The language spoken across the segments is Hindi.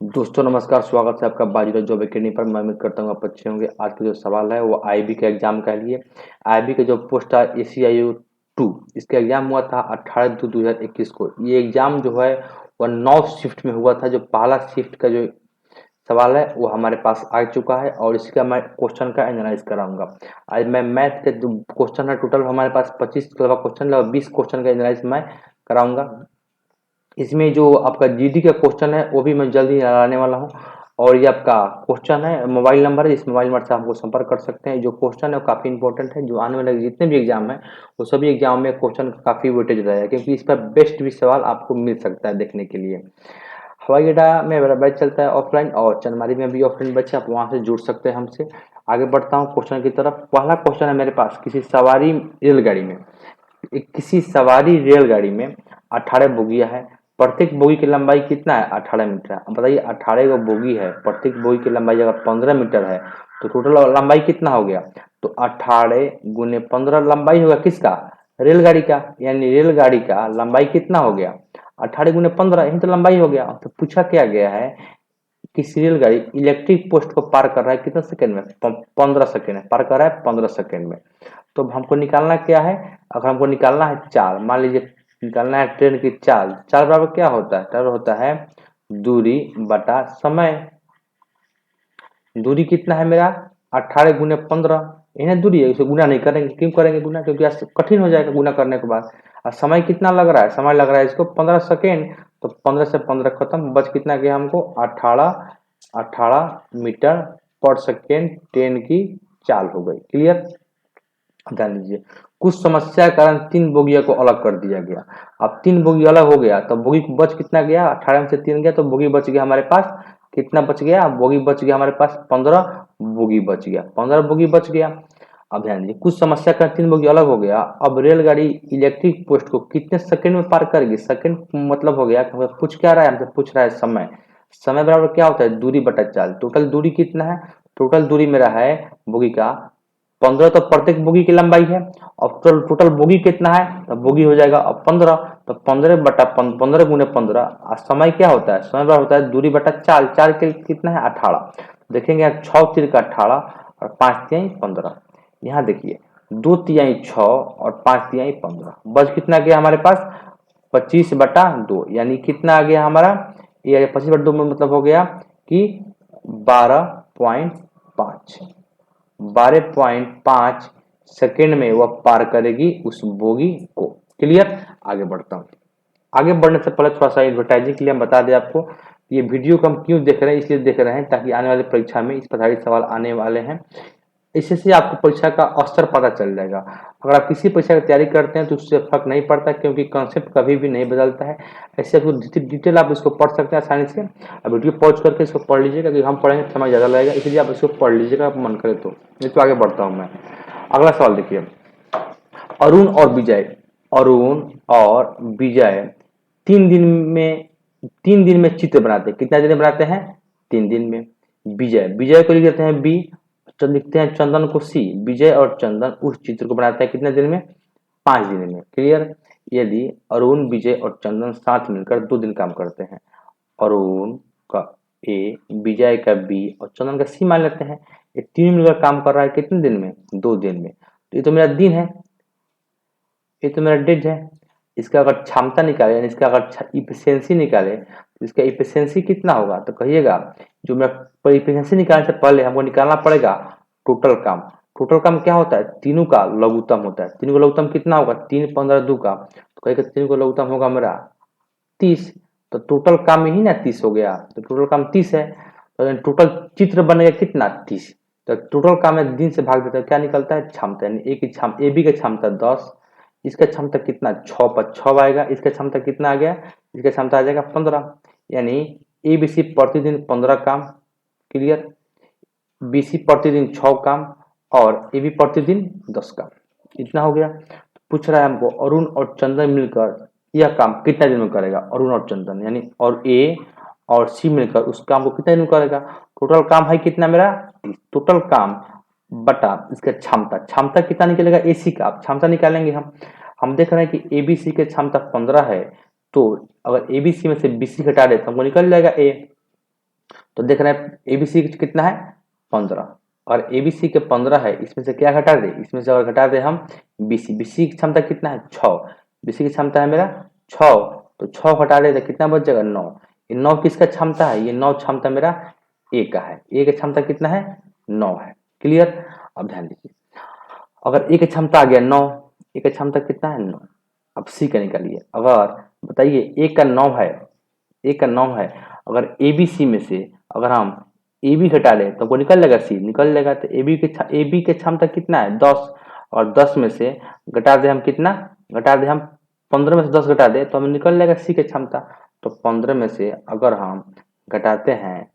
दोस्तों नमस्कार, स्वागत है आपका बाजीराव जॉब एकेडमी पर। मैं उम्मीद करता हूँ आप अच्छे होंगे। आज का जो सवाल है वो आईबी के एग्जाम का लिए। आईबी का जो पोस्ट है एसीआईयू 2, इसका एग्जाम हुआ था 18/2/2021 को। ये एग्जाम जो है वह 9 शिफ्ट में हुआ था। जो पहला शिफ्ट का जो सवाल है वो हमारे पास आ चुका है और इसका मैं क्वेश्चन का एनालाइज कराऊंगा। आज मैं मैथ के जो क्वेश्चन है, टोटल हमारे पास 25 के अलावा क्वेश्चन है और 20 क्वेश्चन का एनालाइज मैं कराऊंगा। इसमें जो आपका जीडी का क्वेश्चन है वो भी मैं जल्द ही लाने वाला हूँ। और ये आपका क्वेश्चन है, मोबाइल नंबर है, इस मोबाइल नंबर से हमको संपर्क कर सकते हैं। जो क्वेश्चन है वो काफ़ी इंपॉर्टेंट है। जो आने वाले जितने भी एग्जाम है वो सभी एग्जाम में क्वेश्चन का काफ़ी वेटेज रहेगा, क्योंकि इस पर बेस्ट भी सवाल आपको मिल सकता है देखने के लिए। हवाई अड्डा में मेरा बैच चलता है ऑफलाइन, और चंदमारी में भी ऑफलाइन बैच है, आप वहाँ से जुड़ सकते हैं हमसे। आगे बढ़ता हूँ क्वेश्चन की तरफ। पहला क्वेश्चन है मेरे पास, किसी सवारी रेलगाड़ी में 18 बोगियां है। प्रत्येक बोगी की लंबाई कितना है? 18 मीटर। अब बताइए, 18 गो बोगी है, प्रत्येक बोगी की लंबाई अगर 15 मीटर है तो टोटल लंबाई कितना हो गया? तो 18 गुने 15 लंबाई होगा किसका? रेलगाड़ी का। यानी रेलगाड़ी का लंबाई कितना हो गया? 18 गुने 15, यही तो लंबाई हो गया। तो पूछा क्या गया है कि रेलगाड़ी इलेक्ट्रिक पोस्ट को पार कर रहा है कितना सेकंड में? 15 सेकंड में पार कर रहा है, 15 सेकंड में। तो अब हमको निकालना क्या है? अगर हमको निकालना है चाल, मान लीजिए निकालना है ट्रेन की चाल। चाल बराबर क्या होता है? बराबर होता है दूरी बटा समय। दूरी कितना है मेरा? 18 गुने 15, इन्हें दूरी है, इसे गुना नहीं करेंगे। क्यों करेंगे गुना? क्योंकि कठिन हो जाएगा गुना करने के बाद। और समय कितना लग रहा है? समय लग रहा है इसको 15 सेकेंड। तो 15 से 15 खत्म, बच कितना गया हमको? 18। 18 मीटर पर सेकेंड ट्रेन की चाल हो गई। क्लियर? ध्यान दीजिए, कुछ समस्या के कारण 3 बोगियों को अलग कर दिया गया। अब 3 बोगी अलग हो गया तो बोगी बच कितना गया? 18 में से 3 गया तो बोगी बच गया हमारे पास। कितना बच गया? बोगी बच गया हमारे पास 15 बोगी बच गया, 15 बोगी बच गया। अब ध्यान दीजिए, कुछ समस्या का 3 बोगी अलग हो गया। अब रेलगाड़ी इलेक्ट्रिक पोस्ट को कितने सेकंड में पार करेगी? सेकंड मतलब हो गया कि हमें पूछ क्या रहा है? हमसे पूछ रहा है समय। समय बराबर क्या होता है? दूरी बटा चाल। टोटल दूरी कितना है? टोटल दूरी मेरा है बोगी का 15, तो प्रत्येक बोगी की लंबाई है। और टोटल बोगी कितना है? तो बोगी हो जाएगा अब 15। तो 15 बटा 15 गुने 15। और समय क्या होता है? समय बराबर होता है दूरी बटा चाल। चाल के कितना है? 18। देखेंगे 6 तीर का 18 और 5 तिहाई 15। यहाँ देखिए 2 तिहाई 6 और 5 तिहाई 15, बच कितना गया हमारे पास? 25/2। यानी कितना आ गया हमारा? ये 25/2 में मतलब हो गया कि 12.5। 12.5 सेकेंड में वह पार करेगी उस बोगी को। क्लियर? आगे बढ़ता हूँ। आगे बढ़ने से पहले थोड़ा सा एडवर्टाइजिंग के लिए हम बता दें आपको, ये वीडियो को हम क्यों देख रहे हैं। इसलिए देख रहे हैं ताकि आने वाले परीक्षा में इस प्रकार के सवाल आने वाले हैं। इससे आपको परीक्षा का स्तर पता चल जाएगा। अगर आप किसी परीक्षा की तैयारी करते हैं तो उससे फर्क नहीं पड़ता, क्योंकि कॉन्सेप्ट कभी भी नहीं बदलता है। ऐसे आपको डिटेल आप इसको पढ़ सकते हैं आसानी से। अब वीडियो पॉज करके इसको पढ़ लीजिएगा, क्योंकि हम पढ़ेंगे समय ज़्यादा लगेगा, इसलिए आप इसको पढ़ लीजिएगा मन करे तो। नहीं तो आगे बढ़ता हूँ मैं। अगला सवाल देखिए, अरुण और विजय। अरुण और विजय 3 दिन में 3 दिन में चित्र बनाते हैं। कितना दिन में बनाते हैं? 3 दिन में। विजय को लिख देते हैं बी, लिखते हैं चंदन को सी। विजय और चंदन उस चित्र को बनाते हैं कितने दिन में? 5 दिन में। क्लियर? यदि अरुण, विजय और चंदन साथ मिलकर 2 दिन काम करते हैं, अरुण का ए, विजय का बी और चंदन का सी मान लेते हैं, ये 3 मिलकर काम कर रहा है कितने दिन में? 2 दिन में। तो ये तो मेरा दिन है, ये तो मेरा डेट है। इसका अगर क्षमता निकाले, यानी इसका अगर इफिशियंसी निकाले तो इसका इफिशियंसी कितना होगा? तो कहिएगा, जो मेरा इफिशियंसी निकालने से पहले हमको निकालना पड़ेगा टोटल काम। टोटल काम क्या होता है? तीनों का लघुत्तम होता है। तीनों का लघुत्तम कितना होगा? 3 15 2 का, तो कहेगा 3 का लघुत्तम होगा मेरा 30। तो टोटल काम यही ना 30 हो गया। तो टोटल काम 30 है, तो टोटल चित्र बनेगा कितना? 30। तो टोटल काम है दिन से भाग देता है, क्या निकलता है? क्षमता। यानी ए बी का क्षमता 10, इसका क्षमता कितना? 6 पर 6 आएगा। इसका क्षमता कितना आ गया? इसका क्षमता आ जाएगा 15। यानी ए बी सी प्रतिदिन 15 काम। क्लियर? बी सी प्रतिदिन 6 काम और ए बी प्रतिदिन 10 काम। इतना हो गया। तो पूछ रहा है हमको अरुण और चंदन मिलकर यह काम कितना दिन में करेगा? अरुण और चंदन यानी और ए और सी मिलकर उस काम को कितने दिन में करेगा? टोटल काम है कितना मेरा? टोटल काम बटा इसका क्षमता। क्षमता कितना निकलेगा? एसी का। अब क्षमता निकालेंगे हम देख रहे हैं कि एबीसी की क्षमता 15 है। तो अगर एबीसी में से बीसी घटा दे तो हमको निकल जाएगा ए। तो देख रहे हैं ABC कितना है 15 और ABC के 15 है, इसमें से क्या घटा दे, इसमें से अगर घटा दे हम BC की क्षमता कितना है 6, BC की क्षमता है मेरा 6, तो 6 घटा दे तो कितना बच जाएगा 9, ये 9 किसका क्षमता है, ये 9 क्षमता मेरा A का है, A की क्षमता कितना है 9 है। क्लियर। अब ध्यान दीजिए अगर A की क्षमता आ गया 9, A की क्षमता कितना है 9, अब C का निकालिए। अगर बताइए A का 9 है, A का 9 है, अगर ABC में से अगर हम AB घटा ले तो वो निकल लेगा C, निकल लेगा। तो AB की क्षमता कितना है 10, और 10 में से घटा दे हम कितना, घटा दे हम 15 में से 10 घटा दे तो हमें निकल लेगा C की क्षमता। तो 15 में से अगर हम घटाते हैं,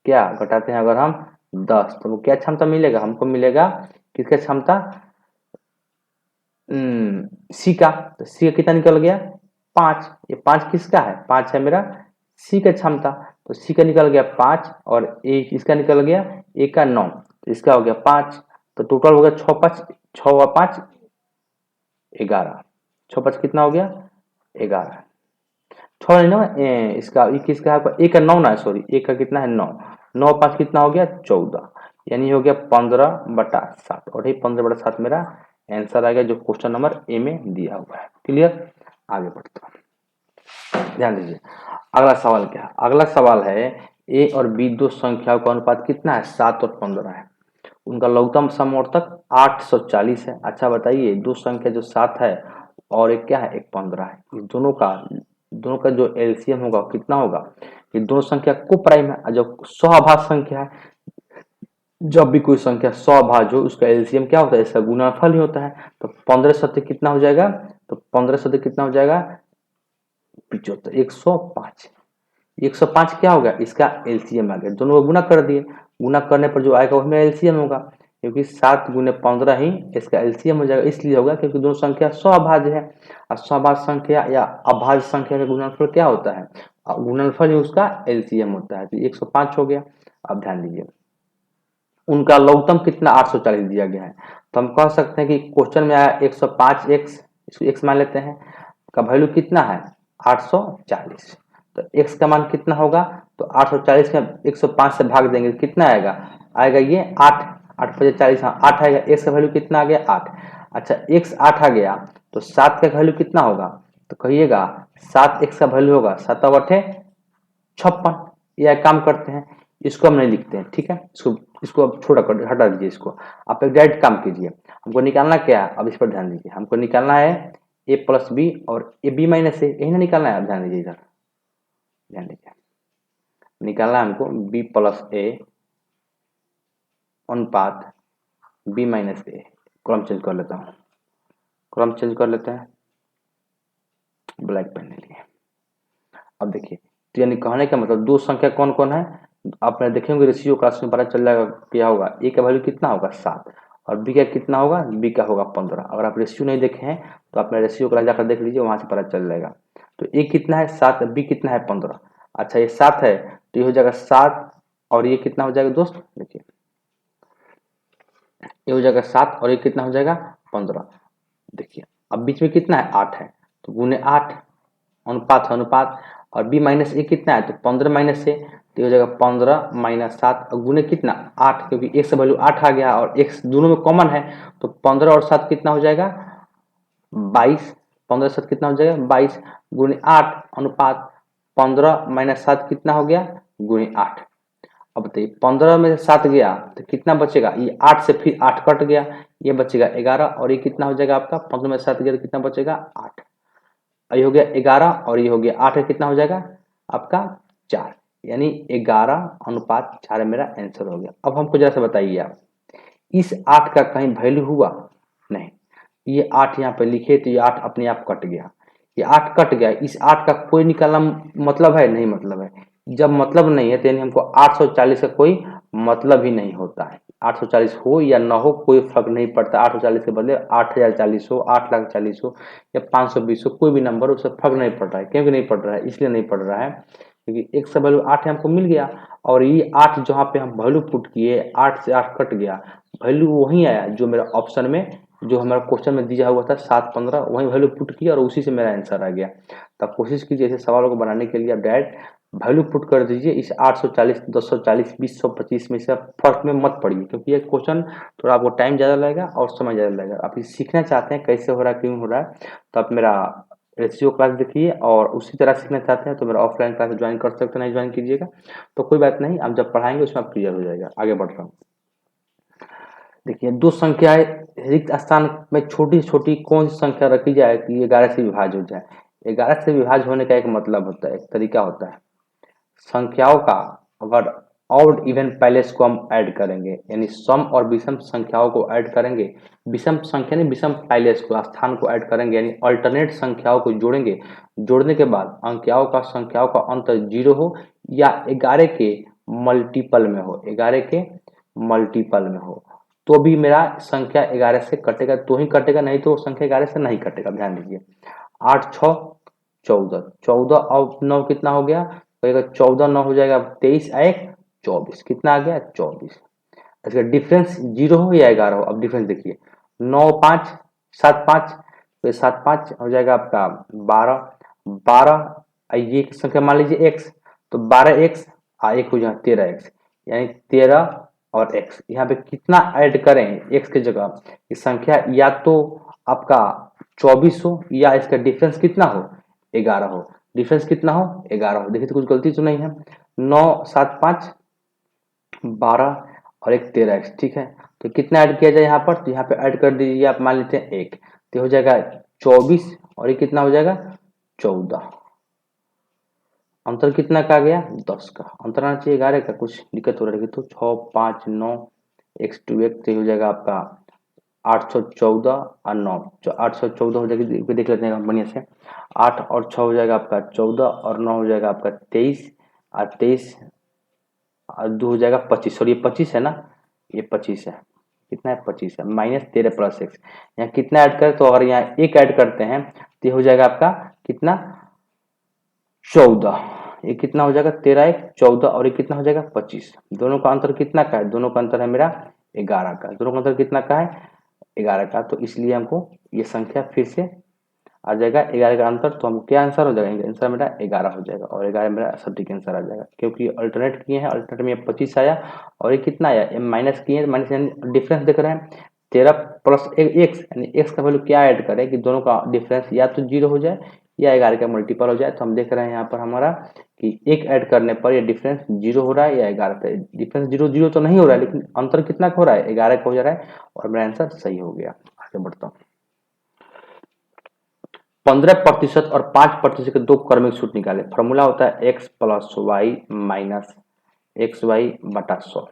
क्या घटाते हैं अगर हम 10, तो वो क्या क्षमता मिलेगा हमको, मिलेगा किसका क्षमता C का। तो C का कितना निकल गया 5, ये 5 किसका है, 5 है मेरा C का क्षमता। तो C का निकल गया 5 और A इसका निकल गया A का 9, तो इसका हो गया 5, तो टोटल हो गया 6 और 5 11, 6 5 कितना हो गया 11, 6 नहीं ना इसका किसका है A का 9 ना, सॉरी A का कितना है 9, 9 5 कितना हो गया 14, यानी हो गया 15/7, और ये 15/7 मेरा आंसर आ गया जो क्वेश्चन नंबर ए में दिया हुआ है। क्लियर। आगे बढ़ते हैं, ध्यान दीजिए अगला सवाल क्या है, अगला सवाल है ए और बी दो संख्याओं का अनुपात कितना है 7 और 15 है, उनका लघुत्तम समवर्तक 840 है। अच्छा बताइए दो संख्या जो 7 है और एक क्या है एक 15 है, इस दोनों का जो एलसीएम होगा कितना होगा, ये दोनों संख्या को प्राइम है, जो सहभाज्य संख्या है, जब भी कोई संख्या सहभाज्य हो उसका एलसीएम क्या होता है, इसका गुणनफल ही होता है। तो 15 सत्य कितना हो जाएगा, तो 15 सत्य कितना हो जाएगा 75, 105, 105 क्या होगा इसका एलसीएम आ गया, दोनों को गुना कर दिए, गुना करने पर जो आएगा वही मेरा एलसीएम होगा, क्योंकि 7 गुने 15 ही इसका एलसीएम हो जाएगा, इसलिए होगा क्योंकि दोनों संख्या सहभाज्य है, और सहभाज्य संख्या या अभाज्य संख्या का गुणनफल क्या होता है, गुणनफल ही उसका एलसीएम होता है। तो 105 हो गया। अब ध्यान दीजिए उनका लघुत्तम कितना 840 दिया गया है, तो हम कह सकते हैं कि क्वेश्चन में आया 105x, इसको x मान लेते हैं, का वैल्यू कितना है 840, तो x का मान कितना होगा, तो 840 का 105 से भाग देंगे कितना आएगा, आएगा ये 8, 8 5 40, हाँ 8 आएगा, x का वैल्यू कितना आ गया 8। अच्छा x 8 आ गया तो 7 का वैल्यू कितना होगा, तो कहिएगा 7x का वैल्यू होगा 7 8 56। यह काम करते हैं, इसको हम नहीं लिखते हैं, ठीक है, इसको अब छोटा कर हटा दीजिए, इसको आप एक डायरेक्ट काम कीजिए। हमको निकालना क्या है, अब इस पर ध्यान दीजिए, हमको निकालना है a प्लस बी और ए बी माइनस ए, यही ना निकालना है। अब ध्यान दीजिए इधर, ध्यान दीजिए निकालना है हमको b प्लस ए अनुपात b माइनस ए। कॉलम चेंज कर लेता हूँ, कॉलम चेंज कर लेते हैं, ब्लैक पेन ले लिए। अब देखिए तो यानी कहने का मतलब दो संख्या कौन कौन है, आपने देखेंगे रेशियो क्लास में पता चल जाएगा क्या होगा, ए का वैल्यू कितना होगा 7 और बी का कितना होगा, बी का होगा 15। अगर आप रेशियो नहीं देखे हैं तो आपने रेशियो क्लास जाकर देख लीजिए, वहां से पता चल जाएगा। तो ए कितना है 7, बी कितना है 15। अच्छा ये 7 है तो ये हो जाएगा 7 और ये कितना हो जाएगा दोस्त, देखिए ये हो जाएगा 7 और ये कितना हो जाएगा 15। देखिए अब बीच में कितना है 8 है, तो गुने 8 अनुपात है अनुपात, और b माइनस ए कितना है तो 15 माइनस ए, तो हो जाएगा 15 माइनस 7 और गुने कितना 8, क्योंकि x का वैल्यू 8 आ गया और x दोनों में कॉमन है, तो 15 और 7 कितना हो जाएगा 22, 15 7 कितना हो जाएगा 22 गुने 8 अनुपात 15 माइनस 7 कितना हो गया गुने 8। अब बताइए 15 में से 7 गया तो कितना बचेगा, ये 8 से फिर 8 कट गया, ये बचेगा 11 और ये कितना हो जाएगा आपका 15 में से 7 गया तो कितना बचेगा 8, ये हो गया 11 और ये हो गया 8 कितना हो जाएगा आपका 4, यानी 11/4 मेरा आंसर हो गया। अब हमको जरा सा बताइए आप इस 8 का कहीं वैल्यू हुआ नहीं, ये 8 यहाँ पे लिखे तो ये 8 अपने आप कट गया, ये 8 कट गया, इस 8 का कोई निकालना मतलब है नहीं, मतलब है जब मतलब नहीं है तो यानी हमको 840 का कोई मतलब ही नहीं होता है। 840 हो या ना हो कोई फर्क नहीं पड़ता, 840 के बदले 8040 हो, 8,40,000 हो या 520 हो, कोई भी नंबर उससे फर्क नहीं पड़ रहा है। क्योंकि नहीं पड़ रहा है, इसलिए नहीं पड़ रहा है क्योंकि एक से वैल्यू 8 हमको मिल गया और ये 8 जहाँ पे हम वैल्यू पुट किए 8 से 8 कट गया, वैल्यू वही आया जो मेरा ऑप्शन में जो हमारा क्वेश्चन में दिया हुआ था 7 15, वही वैल्यू पुट किया और उसी से मेरा आंसर आ गया। तो कोशिश कीजिए ऐसे सवालों को बनाने के लिए आप डायरेक्ट वैल्यू पुट कर दीजिए। इस 840, 1040, 2025 में से आप फर्क में मत पड़िए, क्योंकि ये क्वेश्चन थोड़ा आपको टाइम ज़्यादा लगेगा और समय ज़्यादा लगेगा। आप ये सीखना चाहते हैं कैसे हो रहा है, क्यों हो रहा है, तो आप मेरा रेशियो क्लास देखिए, और उसी तरह सीखना चाहते हैं तो मेरा ऑफलाइन क्लास ज्वाइन कर सकते हैं, नहीं ज्वाइन कीजिएगा तो कोई बात नहीं, आप जब पढ़ाएंगे उसमें आप क्लियर हो जाएगा। आगे बढ़ रहा हूँ। देखिए, दो संख्याएं रिक्त स्थान में छोटी छोटी कौन सी संख्या रखी जाए कि 11 से विभाज्य हो जाए। 11 से विभाज्य होने का एक मतलब होता है, एक तरीका होता है। संख्याओं का अगर ऑड इवन पैलेस को हम ऐड करेंगे, यानी सम और विषम संख्याओं को ऐड करेंगे, विषम संख्या नहीं विषम पैलेस को, स्थान को ऐड करेंगे, यानी अल्टरनेट संख्याओं को जोड़ेंगे। जोड़ने के बाद संख्याओं का अंतर 0 हो या 11 के मल्टीपल में हो, 11 के मल्टीपल में हो, तो भी मेरा संख्या 11 से कटेगा तो ही कटेगा, नहीं तो संख्या 11 से नहीं कटेगा। ध्यान दीजिए, 8 6 14, 14 और 9 कितना हो गया, तो 14 9 हो जाएगा 23 1 24, कितना आ गया 24। इसका डिफरेंस 0 हो या 11 हो, अब डिफरेंस देखिए, 9 5 7 5, तो 7 5 हो जाएगा आपका 12, 12 ये संख्या मान लीजिए x, तो 12 x एक हो जाए 13 x, यानी 13 और x, यहाँ पे कितना ऐड करें x की जगह, इस संख्या या तो आपका 24 हो या इसका डिफरेंस कितना हो 11 हो। डिफरेंस कितना हो 11 हो। देखिए तो कुछ गलती तो नहीं है। 9 7 5 12 और एक 13x, ठीक है। तो कितना ऐड किया जाए यहाँ पर, तो यहाँ पे ऐड कर दीजिए आप, मान लेते हैं 1, तो हो जाएगा 24 और ये कितना हो जाएगा 14। अंतर कितना का आ गया 10 का। अंतर आना चाहिए 11 का, कुछ दिक्कत हो रही है तो 6 5 9 x 2x, तो हो जाएगा आपका 814 और 9, 814 हो जाएगी, देख लेते हैं बढ़िया से। 8 और 6 हो जाएगा आपका 14 और 9 हो जाएगा आपका 23 और 23 और 2 हो जाएगा 25, और ये 25 है ना, ये 25 है, कितना है 25 है, -13 + x, यहाँ कितना ऐड करें, तो अगर यहाँ एक ऐड करते हैं तो ये हो जाएगा आपका कितना 14, ये कितना हो जाएगा 13 1 14 और ये कितना हो जाएगा 25। दोनों का अंतर कितना का है, दोनों का अंतर है मेरा 11 का। दोनों का अंतर कितना का है 11 का, तो इसलिए हमको ये संख्या फिर से आ जाएगा 11 का अंतर, तो हमको क्या आंसर हो जाएगा, आंसर मेरा 11 हो जाएगा, और 11 मेरा सटीक आंसर आ जाएगा, क्योंकि अल्टरनेट किए हैं, अल्टरनेट में 25 आया और ये कितना आया, ये माइनस किए हैं, माइनस यानी डिफरेंस देख रहे हैं 13 + x, यानी x का वैल्यू क्या ऐड करें कि दोनों का डिफरेंस या तो 0 हो जाए या 11 का मल्टीपल हो जाए। तो हम देख रहे हैं यहाँ पर हमारा कि एक ऐड करने पर ये डिफरेंस 0 हो रहा है या 11 का डिफरेंस 0 0 तो नहीं हो रहा है, लेकिन अंतर कितना का हो रहा है 11 का हो जा रहा है, और मेरा आंसर सही हो गया। आगे बढ़ता हूँ। 15% और 5% के दो क्रमिक छूट निकाले। फॉर्मूला होता है x + y - xy बटा 100।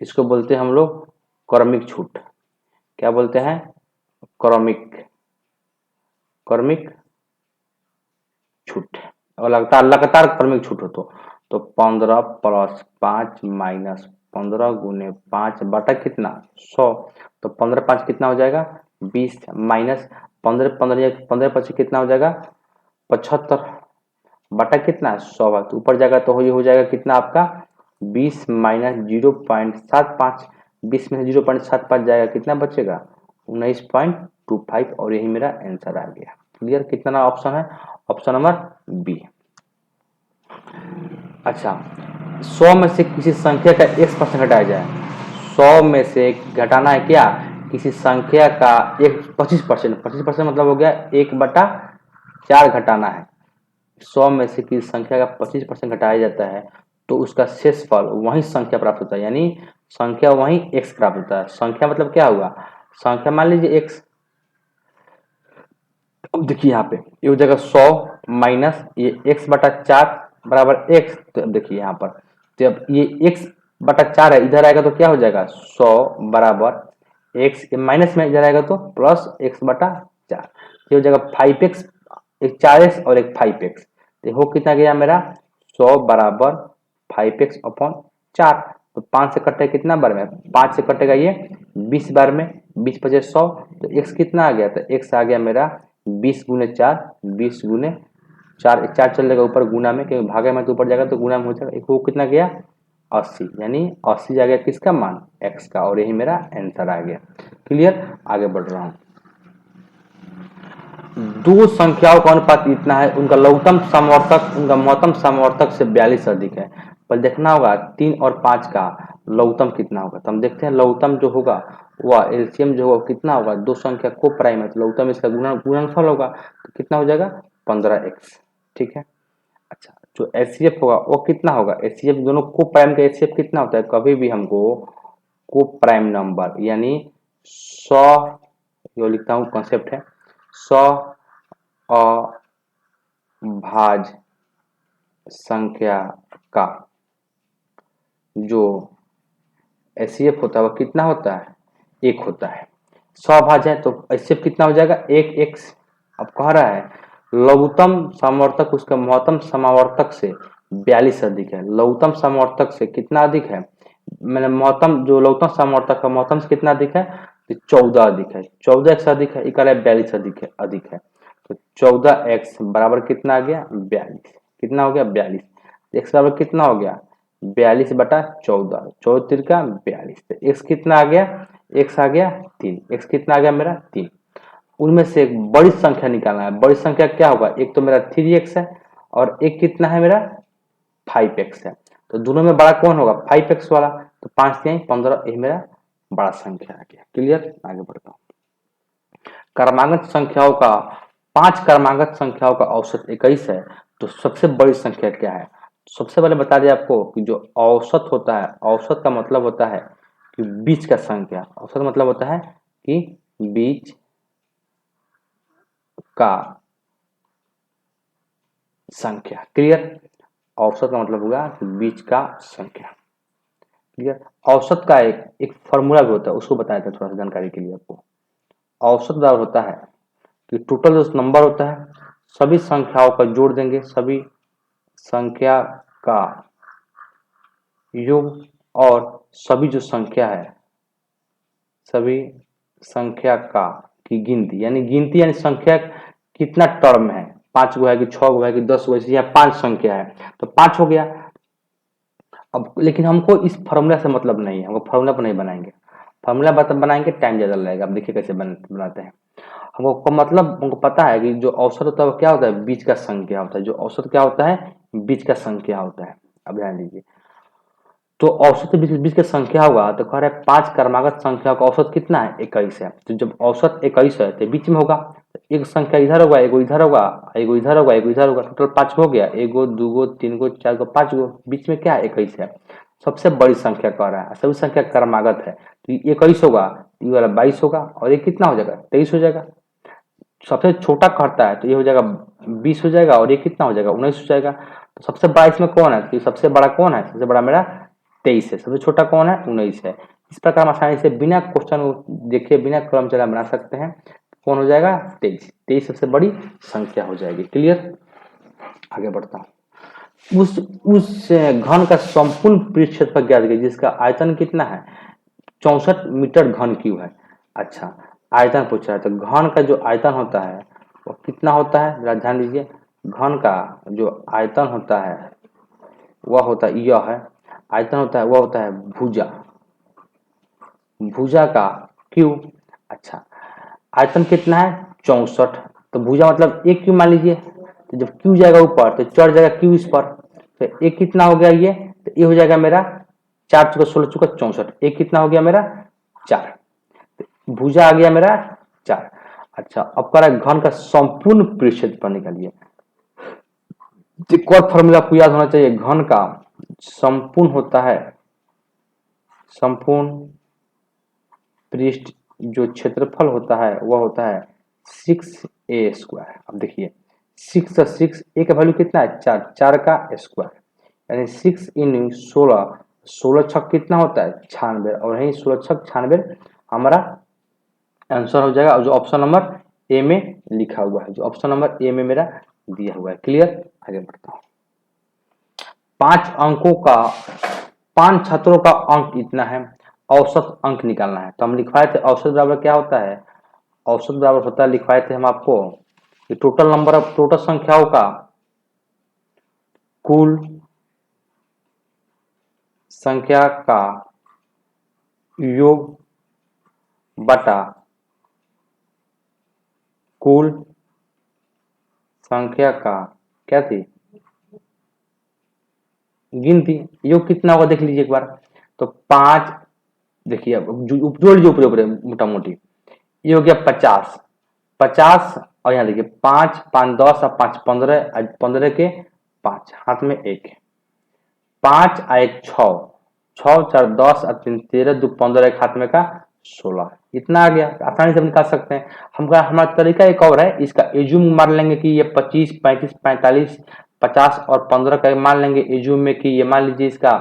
इसको बोलते हैं हम लोग क्रमिक छूट। क्या बोलते हैं, क्रमिक क्रमिक छूट। और लगातार क्रमिक छूट हो तो 15 + 5 - 15 × 5 बटा कितना 100, तो 15 5 कितना हो जाएगा 20 माइनस 15 15 15 25 कितना हो जाएगा 75 बटा कितना 100 है, तो ऊपर जाएगा तो ये हो जाएगा कितना आपका 20 - 0.75, 20 में से 0.75 जाएगा, कितना बचेगा 19.25, और यही मेरा आंसर आ गया। क्लियर, कितना ऑप्शन है, ऑप्शन नंबर बी। अच्छा, 100 में से किसी संख्या का x% घटाया जाए। 100 में से घटाना है क्या, किसी संख्या का 25%, 25% मतलब हो गया 1/4 घटाना है। 100 में से किसी संख्या का 25% घटाया जाता है तो उसका शेषफल वही संख्या प्राप्त होता है, यानी संख्या वही x प्राप्त होता है। संख्या मतलब क्या हुआ, संख्या मान लीजिए x, अब देखिए यहाँ पे ये हो जाएगा 100 माइनस ये x/4 बराबर x, तो अब देखिए यहाँ पर जब ये x/4 है, इधर आएगा तो क्या हो जाएगा 100 बराबर x, माइनस में इधर आएगा तो प्लस x/4, ये हो जाएगा 5x, एक 4x और एक 5x, तो हो कितना गया मेरा 100 बराबर 5x/4, तो 5 से कटेगा कितना बार में, 5 से कटेगा ये 20 बार में, 20 × 5 = 100, तो x कितना आ गया, तो x आ गया मेरा 20 × 4, 20 × 4, 4 चल जाएगा ऊपर गुना में, क्योंकि भागे में तो ऊपर जाएगा तो गुना में हो जाएगा, एक वो कितना गया 80, यानी 80 आ गया किसका मान x का, और यही मेरा आंसर आ गया। क्लियर, आगे बढ़ रहा हूँ। दो संख्याओं का अनुपात इतना है, उनका लघुत्तम समवर्तक उनका महत्तम समवर्तक से 42 अधिक है। पर देखना होगा 3 और 5 का लघुत्तम कितना होगा। तो हम देखते हैं लघुत्तम जो होगा वह एलसीएम जो होगा कितना होगा, दो संख्या को प्राइम है तो लघुत्तम इसका गुणनफल होगा, तो कितना हो जाएगा 15x। ठीक है। अच्छा, जो एचसीएफ होगा वो कितना होगा, एचसीएफ दोनों को प्राइम का एचसीएफ कितना होता है, कभी भी हमको को प्राइम नंबर यानी 100, जो लिखता हूँ कॉन्सेप्ट है 100 अभाज्य संख्या का जो एचसीएफ होता है वो कितना होता है, 1 होता है। 100 अभाज्य है तो एचसीएफ कितना हो जाएगा 1x। अब कह रहा है लघुत्तम समवर्तक उसका महत्तम समावर्तक से 42 अधिक है। लघुत्तम समवर्तक से कितना अधिक है, मैंने महत्तम जो लघुत्तम समवर्तक है महत्तम से कितना अधिक है, 14 अधिक है। 14x अधिक है, इक्वल है 42 अधिक है। तो 14x बराबर कितना आ गया 42। कितना हो गया 42। x बराबर कितना हो गया 42 बटा 14, 14 तिरका 42। तो x कितना आ गया, x आ गया 3। x कितना आ गया मेरा 3। उनमें से एक बड़ी संख्या निकालना है। बड़ी संख्या क्या होगा, एक तो मेरा 3x है और एक कितना है मेरा 5x है। तो दोनों में बड़ा कौन होगा 5x वाला। तो 5 3 15, यही मेरा बड़ा संख्या आ गया। क्लियर, आगे बढ़ता हूँ। क्रमागत संख्याओं का 5 क्रमागत संख्याओं का औसत 21 है, तो सबसे बड़ी संख्या क्या है। सबसे पहले बता दें आपको कि जो औसत होता है, औसत का मतलब होता है कि बीच का संख्या। औसत मतलब होता है कि बीच का संख्या। क्लियर, औसत का मतलब होगा कि बीच का संख्या। क्लियर, औसत का एक फॉर्मूला भी होता है, उसको बताया था थोड़ा सा जानकारी के लिए आपको। औसत बराबर होता है कि टोटल जो नंबर होता है सभी संख्याओं का जोड़ देंगे, सभी संख्या का योग और सभी जो संख्या है सभी संख्या का की गिनती, यानी संख्या कितना टर्म है, 5 गो है कि 6 गो है कि 10 गो है, या 5 संख्या है तो 5 हो गया। अब लेकिन हमको इस फॉर्मूला से मतलब नहीं है, हमको फॉर्मूला पर नहीं बनाएंगे। फॉर्मूला बनाएंगे टाइम ज्यादा लगेगा। अब देखिए कैसे बनाते हैं। हमको मतलब हमको पता है कि जो औसत होता है वो क्या होता है, बीच का संख्या होता है। जो औसत क्या होता है, बीच का संख्या होता है। अब ध्यान दीजिए, तो औसत बीच का संख्या होगा तो कह रहा है 5 क्रमागत संख्या का औसत कितना है 21 है। तो जब औसत 21 है तो बीच में होगा, तो एक संख्या इधर होगा, एगो इधर होगा, एगो इधर होगा, एगो इधर होगा, टोटल 5 हो गया। एगो, दूगो, 3 गो, 4 गो, 5 गो, बीच में क्या है 21 है। सबसे बड़ी संख्या कह रहा है, सभी संख्या क्रमागत है तो 21 होगा, ये वाला 22 होगा और ये कितना हो जाएगा 23 हो जाएगा। सबसे छोटा कहता है तो ये हो जाएगा 20 हो जाएगा और ये कितना हो जाएगा 19 हो जाएगा। तो सबसे बड़ा इसमें कौन है, तो सबसे बड़ा कौन है, सबसे बड़ा मेरा 23 है। सबसे छोटा कौन है 19 है। इस प्रकार हम आसानी से बिना क्वेश्चन देखे बिना क्रम चला बना सकते हैं। कौन हो जाएगा 23। 23 सबसे बड़ी संख्या हो जाएगी। क्लियर, आगे बढ़ता हूँ। उस घन का संपूर्ण पृष्ठ क्षेत्रफल ज्ञात कीजिए जिसका आयतन कितना है 64 मीटर घन क्यूब है। अच्छा, आयतन पूछा है तो घन का जो आयतन होता है वो कितना होता है, जरा ध्यान दीजिए। घन का जो आयतन होता है वह होता है, यह है आयतन होता है, वह होता है भुजा, भुजा का क्यूब। अच्छा, आयतन कितना है 64, तो भुजा मतलब एक क्यूब मान लीजिए। तो जब क्यू जाएगा ऊपर तो चढ़ जाएगा क्यू इस पर, तो एक कितना हो गया ये, तो ये हो जाएगा मेरा 4 चुका 16 चुका 64। एक कितना हो गया मेरा 4, भुजा आ गया मेरा 4। अच्छा, अब कह रहा है घन का संपूर्ण पृष्ठ क्षेत्रफल निकालिए। एक और फॉर्मूला आपको याद होना चाहिए, घन का संपूर्ण होता है, संपूर्ण पृष्ठ जो क्षेत्रफल होता है वह होता है 6a²। अब देखिए 6 और 6 a का वैल्यू कितना है 4, 4 का स्क्वायर यानी 6 इन 16, 16 छक कितना होता है 96 और यही 16 छक 96 हमारा आंसर हो जाएगा। और जो ऑप्शन नंबर ए में लिखा हुआ है, जो ऑप्शन नंबर ए में मेरा दिया हुआ है। क्लियर, आगे बढ़ता हूँ। 5 अंकों का 5 छात्रों का अंक इतना है, औसत अंक निकालना है। तो हम लिखवाए थे औसत बराबर क्या होता है, औसत बराबर होता है, लिखवाए थे हम आपको कि टोटल नंबर ऑफ टोटल संख्याओं का कुल संख्या का योग बटा कुल संख्या का क्या थी, गिनती। योग कितना होगा देख लीजिए एक बार। तो 5, देखिए अब जोड़ लीजिए ऊपर ऊपर मोटा मोटी, ये हो गया 50, 50 और यहाँ देखिए 5 5 10 और 5 15, 15 के 5 हाथ में एक, 5 और एक 6, 6 4 10 और 3 13, 2 15, एक हाथ में का 16, इतना आ गया। आसानी से निकाल सकते हैं। हमारा तरीका एक और है, इसका एज्यूम मान लेंगे कि ये 25 35 45 50 और 15 का मान लेंगे एज्यूम में कि ये मान लीजिए इसका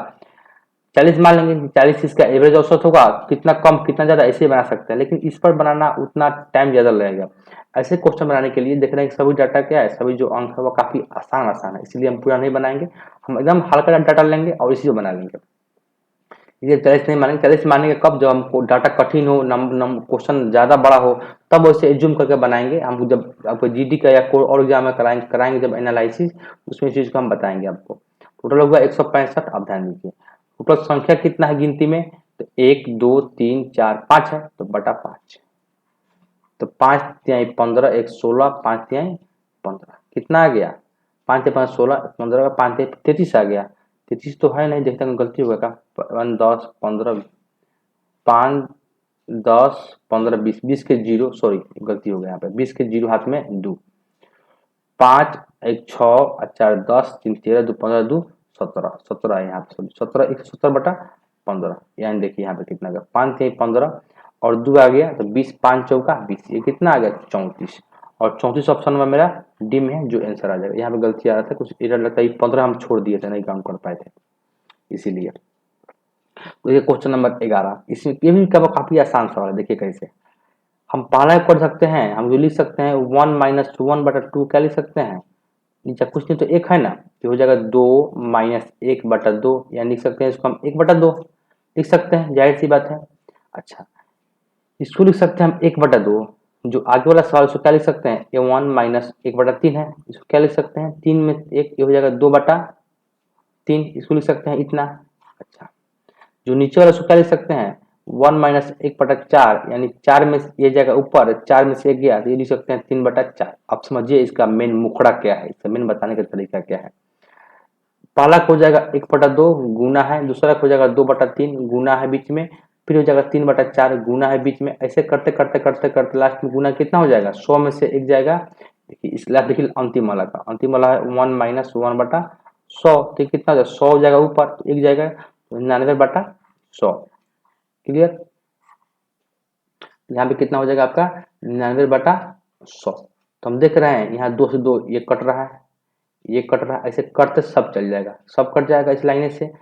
40 मान लेंगे, 40 इसका एवरेज औसत होगा, कितना कम कितना ज्यादा ऐसे ही बना सकते हैं, लेकिन इस पर बनाना उतना टाइम ज्यादा लगेगा। ऐसे क्वेश्चन बनाने के लिए देख रहे हैं सभी डाटा क्या है, सभी जो अंक है वो काफी आसान आसान है, इसलिए हम पूरा नहीं बनाएंगे, हम एकदम हल्का डाटा लेंगे और इसी को बना लेंगे। ये 40 नहीं मानेंगे, 40 मानेंगे कब, जब हमको डाटा कठिन हो, क्वेश्चन ज्यादा बड़ा हो, तब वैसे एज्यूम करके बनाएंगे। हम जब आपको जीडी का या कोई और एग्जाम में कराएंगे जब एनालिसिस, उसमें इस चीज को हम बताएंगे आपको। टोटल होगा 165, आप ध्यान दीजिए। टोटल संख्या कितना है गिनती में, तो 1 2 3 4 5 है, तो बटा 5, तो 5 तिहाई 15, 1 16, 5 तिहाई 15, कितना आ गया, 5 5 16, 15 का 5 33 आ गया। 33 तो है नहीं, देखते हैं गलती होगा का, 1 10 15, 5 10 15 20, 20 के जीरो, सॉरी गलती हो गया यहाँ पे, 20 के जीरो हाथ में 2, 5 1 6 4 10 3 13, 2 15, 2 17, 17 है यहाँ पे, 17 170 बटा 15, यानी देखिए यहाँ पे कितना गया, 5 3 15 और 2 आ गया, तो 20 5 चौका 20, ये कितना आ गया 34, और 34 ऑप्शन में मेरा डी में है जो आंसर आ जाएगा। यहाँ पे गलती आ रहा था, कुछ एरर लगता है, 15 हम छोड़ दिए थे, नहीं काम कर पाए थे इसीलिए। तो ये क्वेश्चन नंबर 11, इसमें ये भी काफी आसान सवाल है, देखिए कैसे हम पहला कर सकते हैं, हम जो लिख सकते हैं 1 माइनस 1 बटा 2, क्या लिख सकते हैं, नीचे कुछ नहीं तो एक है ना, तो हो जाएगा 2 माइनस 1 बटा 2, या लिख सकते हैं इसको हम 1 बटा 2 लिख सकते हैं, जाहिर सी बात है। अच्छा, इसको लिख सकते हैं हम 1 बटा 2, जो आगे वाला सवाल उसको क्या लिख सकते हैं, ये 1 माइनस 1 बटा 3 है, इसको क्या लिख सकते हैं 3 में 1, ये हो जाएगा 2 बटा 3, इसको लिख सकते हैं इतना। अच्छा, जो नीचे वाला उसको क्या लिख सकते हैं 1 माइनस 1 बटा 4, यानी 4 में ये जाएगा ऊपर, 4 में से 1 गया, तो ये लिख सकते हैं 3 बटा 4। अब समझिए इसका मेन मुखड़ा क्या है, इसका मेन बताने का तरीका क्या है। पहला हो जाएगा 1 बटा 2 गुना है, दूसरा हो जाएगा 2 बटा 3 गुना है बीच में, फिर हो जाएगा 3 बटा 4 गुना है बीच में, ऐसे करते करते करते करते लास्ट में गुना कितना हो जाएगा, 100 में से 1 जाएगा। देखिए इस लास्ट देखिए अंतिम वाला का, अंतिम वाला है 1 माइनस 1 बटा 100, तो कितना हो जाएगा 100 हो जाएगा ऊपर, तो 1 जाएगा, 99 बटा 100, क्लियर। यहाँ पे कितना हो जाएगा आपका 99 बटा 100। तो हम देख रहे हैं यहाँ 2 से 2 ये कट रहा है, ये कट रहा है, ऐसे करते सब चल जाएगा, सब कट जाएगा इस लाइन से,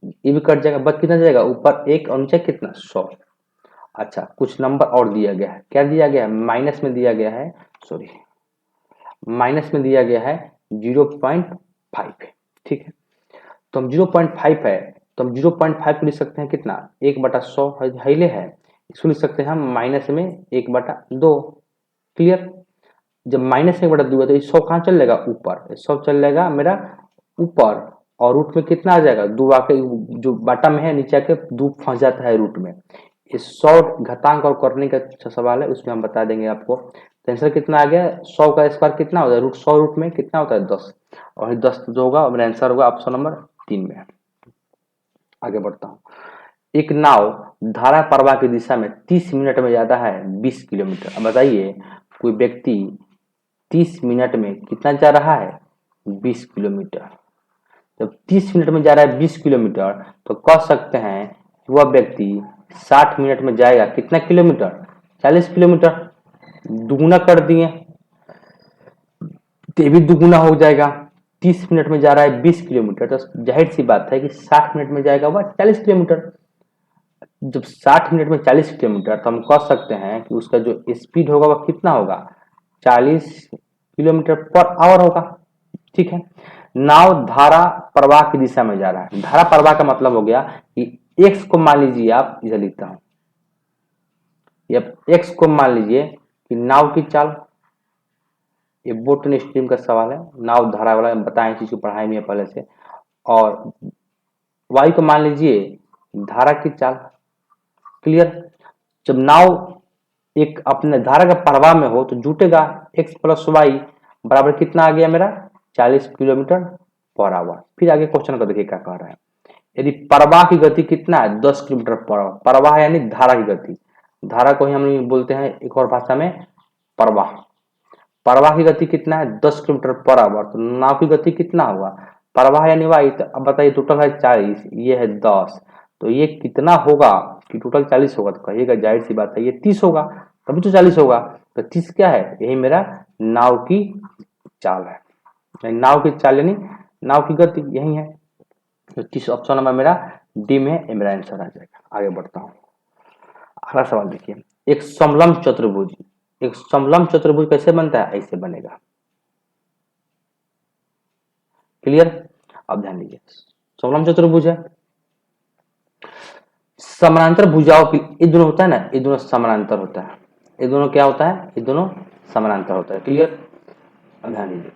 ये भी कट जाएगा, बच कितना जाएगा ऊपर 1 और नीचे कितना 100। अच्छा, कुछ नंबर और दिया गया है, क्या दिया गया है, माइनस में दिया गया है, सॉरी माइनस में दिया गया है 0.5, ठीक है। तो हम 0.5 है, तो हम 0.5 को लिख सकते हैं कितना 1 बटा 100 हिले है, इसको लिख सकते हैं हम माइनस में 1 बटा 2, क्लियर। जब माइनस 1 बटा 2 है तो 100 कहाँ चल जाएगा ऊपर, 100 चल जाएगा मेरा ऊपर, और रूट में कितना आ जाएगा 2 आके, जो बॉटम में है नीचे आके 2 फंस जाता है रूट में। इस 100 घातांक और करने का अच्छा सवाल है, उसमें हम बता देंगे आपको। तो आंसर कितना आ गया, 100 का स्क्वायर कितना होता है, रूट 100 रूट में कितना होता है 10, और 10 जो होगा मेरा आंसर होगा ऑप्शन नंबर 3 में। आगे बढ़ता हूँ। एक नाव धारा प्रवाह की दिशा में 30 मिनट में ज्यादा है 20 किलोमीटर। अब बताइए कोई व्यक्ति 30 मिनट में कितना जा रहा है 20 किलोमीटर। जब 30 मिनट में जा रहा है 20 किलोमीटर, तो कह सकते हैं कि वह व्यक्ति 60 मिनट में जाएगा कितना किलोमीटर, 40 किलोमीटर। दुगुना कर दिए, तो ये भी दुगुना हो जाएगा। 30 मिनट में जा रहा है 20 किलोमीटर, तो जाहिर सी बात है कि 60 मिनट में जाएगा वह 40 किलोमीटर। जब 60 मिनट में 40 किलोमीटर, तो हम कह सकते हैं कि उसका जो स्पीड होगा वह कितना होगा 40 किलोमीटर पर आवर होगा, ठीक है। नाव धारा प्रवाह की दिशा में जा रहा है, धारा प्रवाह का मतलब हो गया कि एक्स को मान लीजिए, आप इधर लिखता हूं, एक्स को मान लीजिए कि नाव की चाल, ये बोट स्ट्रीम का सवाल है, नाव धारा वाला बताएं, चीज को पढ़ाई में पहले से। और वायु को मान लीजिए धारा की चाल, क्लियर। जब नाव एक अपने धारा के प्रवाह में हो तो जुटेगा एक्स प्लस वाई, बराबर कितना आ गया मेरा 40 किलोमीटर पर आवर। फिर आगे क्वेश्चन को देखिए क्या कह रहा है। यदि प्रवाह की गति कितना है 10 किलोमीटर पर आवर। प्रवाह यानी धारा की गति, धारा को ही हम लोग बोलते हैं एक और भाषा में प्रवाह। प्रवाह की गति कितना है 10 किलोमीटर पर आवर। तो नाव की गति कितना होगा, प्रवाह यानी वायु। अब बताइए टोटल है 40, ये है 10, तो ये कितना होगा कि टोटल 40 होगा। तो कहिएगा जाहिर सी बात है ये 30 होगा, तभी तो 40 होगा। तो 30 क्या है, यही मेरा नाव की चाल है। नाव की चाल यानी नाव की गति यही है। तो 30 ऑप्शन नंबर मेरा डी में ये मेरा आंसर आ जाएगा। आगे बढ़ता हूँ, अगला सवाल देखिए। एक समलंब चतुर्भुज, एक समलंब चतुर्भुज कैसे बनता है, ऐसे बनेगा। क्लियर। अब ध्यान दीजिए, समलंब चतुर्भुज है, समानांतर भुजाओं की, ये दोनों होता है ना, ये दोनों समानांतर होता है। ये दोनों क्या होता है, ये दोनों समानांतर होता है। क्लियर। अब ध्यान दीजिए,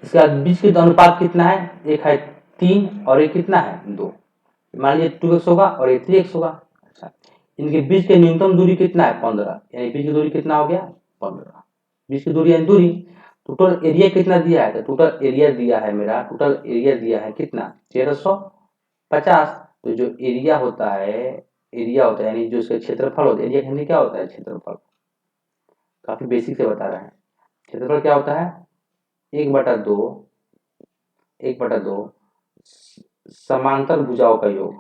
इसके बाद बीच के अनुपात कितना है, एक है 3 और एक कितना है 2। मान लीजिए 2x होगा और ये 3x होगा। अच्छा, इनके बीच के न्यूनतम दूरी कितना है 15, यानी बीच की दूरी कितना हो गया 15। बीच की दूरी यानी दूरी। टोटल एरिया कितना दिया है, तो टोटल एरिया दिया है मेरा, टोटल एरिया दिया है कितना 1350। तो जो एरिया होता है, एरिया होता है यानी जो इसका क्षेत्रफल होता है, एरिया यानी क्या होता है क्षेत्रफल, काफी बेसिक से बता रहे हैं। क्षेत्रफल क्या होता है 1/2, 1/2 समांतर भुजाओं का योग,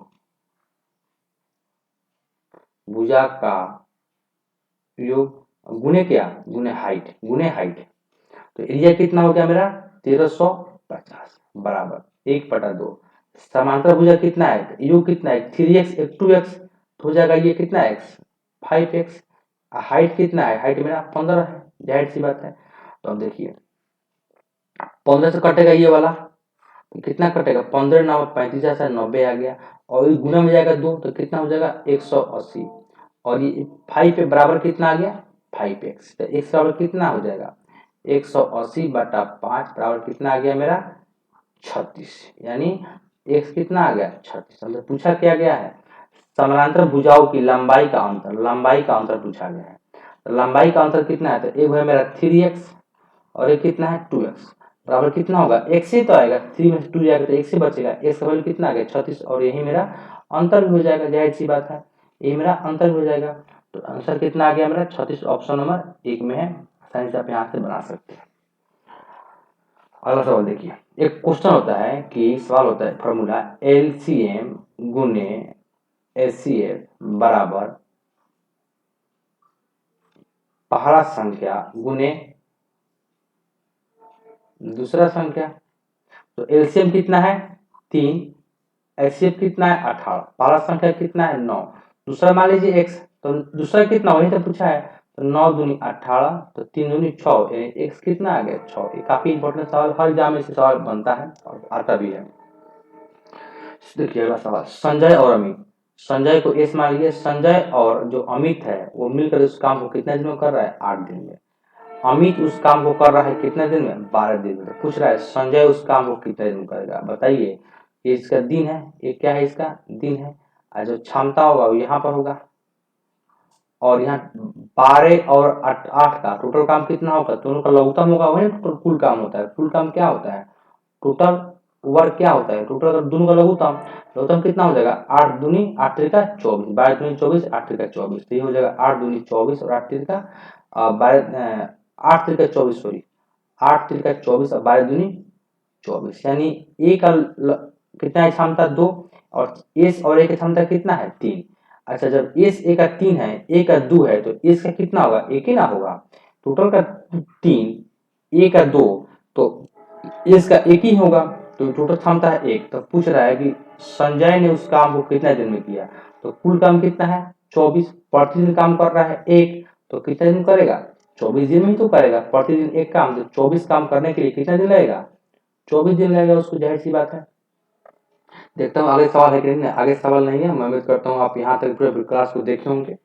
भुजा का योग गुने क्या, गुने हाइट, गुने हाइट। तो एरिया कितना हो गया मेरा 1350 बराबर 1/2। समांतर भुजा कितना है, योग कितना है 3x, एक 2x, तो हो जाएगा ये कितना x 5x। हाइट कितना है, हाइट मेरा 15 है, जाहिर सी बात है। तो अब देखिए 15 से कटेगा ये वाला, तो कितना कटेगा 15 9 35 ऐसा 90 आ गया, और ये गुना में जाएगा 2 तो कितना हो जाएगा 180, और ये 5 पे बराबर कितना आ गया 5x। तो x बराबर कितना हो जाएगा 180/5 बराबर कितना आ गया मेरा 36, यानी x कितना आ गया 36। मतलब पूछा क्या गया है, समानांतर भुजाओं की लंबाई का अंतर, लंबाई का अंतर पूछा गया है। तो लंबाई का अंतर कितना है, तो एक है मेरा 3x और एक कितना है 2x, बराबर कितना होगा x ही तो आएगा, 3 में से 2 जाएगा तो x ही बचेगा, x का वैल्यू कितना आ गया 36, और यही मेरा अंतर भी हो जाएगा, जाहिर सी बात है ये मेरा अंतर हो जाएगा। तो आंसर कितना आ गया मेरा 36, ऑप्शन नंबर 1 में है। आसानी से आप यहाँ से बना सकते हैं। अगला सवाल देखिए, एक क्वेश्चन होता है कि सवाल होता है फॉर्मूला LCM गुने HCF बराबर पहला संख्या गुने दूसरा संख्या। तो एलसीएम कितना है 3, एचसीएफ कितना है 18, पहला संख्या कितना है 9, दूसरा मान लीजिए x, तो दूसरा कितना वही तो पूछा है। तो 9 दूनी 18, तो 3 दूनी 6, x कितना आ गया 6। ये काफी इंपॉर्टेंट सवाल, हर एग्जाम में से सवाल बनता है और आता भी है। देखिए अगला सवाल, संजय और अमित, संजय को एस मान लीजिए, संजय और जो अमित है वो मिलकर उस काम को कितने दिन में कर रहा है 8 दिन में। अमित उस काम को कर रहा है कितने दिन में 12 दिन में। तो पूछ रहा है संजय उस काम को कितने दिन में करेगा, बताइए। ये इसका दिन है, ये क्या है इसका दिन है, और जो क्षमता होगा वो यहाँ पर होगा, और यहाँ 12 और 8 का टोटल काम कितना होगा, दोनों का लघुत्तम होगा, वही टोटल कुल काम होता है। कुल काम क्या होता है, टोटल वर्क क्या होता है, टोटल दोनों का लघुत्तम, लघुत्तम कितना हो जाएगा 8 दूनी 8 त्रिका 24, 12 दूनी 24, 8 त्रिका 24, तो ये हो जाएगा 8 दूनी 24 और 8 त्रिका 8 त्रिका 24, सॉरी 8 त्रिका 24 और 12 दूनी 24, यानी ए का कितना है क्षमता 2, और एस और ए का क्षमता कितना है 3। अच्छा, जब एस ए का 3 है, ए का 2 है, तो एस का कितना होगा 1 ही ना होगा, टोटल का 3 ए का 2, तो इसका 1 ही होगा, तो टोटल क्षमता है 1। तो पूछ रहा है कि संजय ने उस काम को कितने दिन में किया, तो कुल काम कितना है 24, प्रतिदिन काम कर रहा है 1, तो कितने दिन करेगा 24 दिन में ही तो करेगा, प्रतिदिन एक काम, तो 24 काम करने के लिए कितना दिन लगेगा 24 दिन लगेगा उसको, जाहिर सी बात है। देखता हूँ आगे सवाल है कि नहीं, आगे सवाल नहीं है। मैं उम्मीद करता हूँ आप यहाँ तक पूरे क्लास को देखे होंगे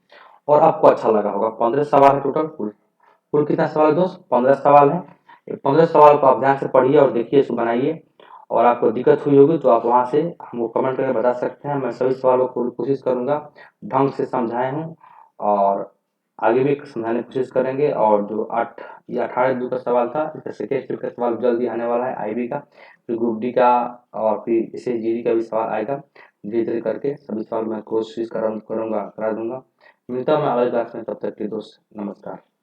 और आपको अच्छा लगा होगा। 15 सवाल है टोटल, कुल कितना सवाल है दोस्त 15 सवाल है। 15 सवाल को आप ध्यान से पढ़िए और देखिए, इसको बनाइए, और आपको दिक्कत हुई होगी तो आप वहां से हमको कमेंट करके बता सकते हैं। मैं सभी सवालों को कोशिश करूंगा ढंग से समझाए हूँ, और आगे भी समझाने की कोशिश करेंगे। और जो 8 या 18 का सवाल था, इसका सेकेंड शिफ्ट का सवाल जल्दी आने वाला है आईबी का, फिर ग्रुप डी का और फिर इसे जीडी का भी सवाल आएगा। धीरे धीरे करके सभी सवाल मैं कोशिश करूँगा करा दूंगा। मिलता हूँ मैं अगले क्लास में, तब तक के दोस्त नमस्कार।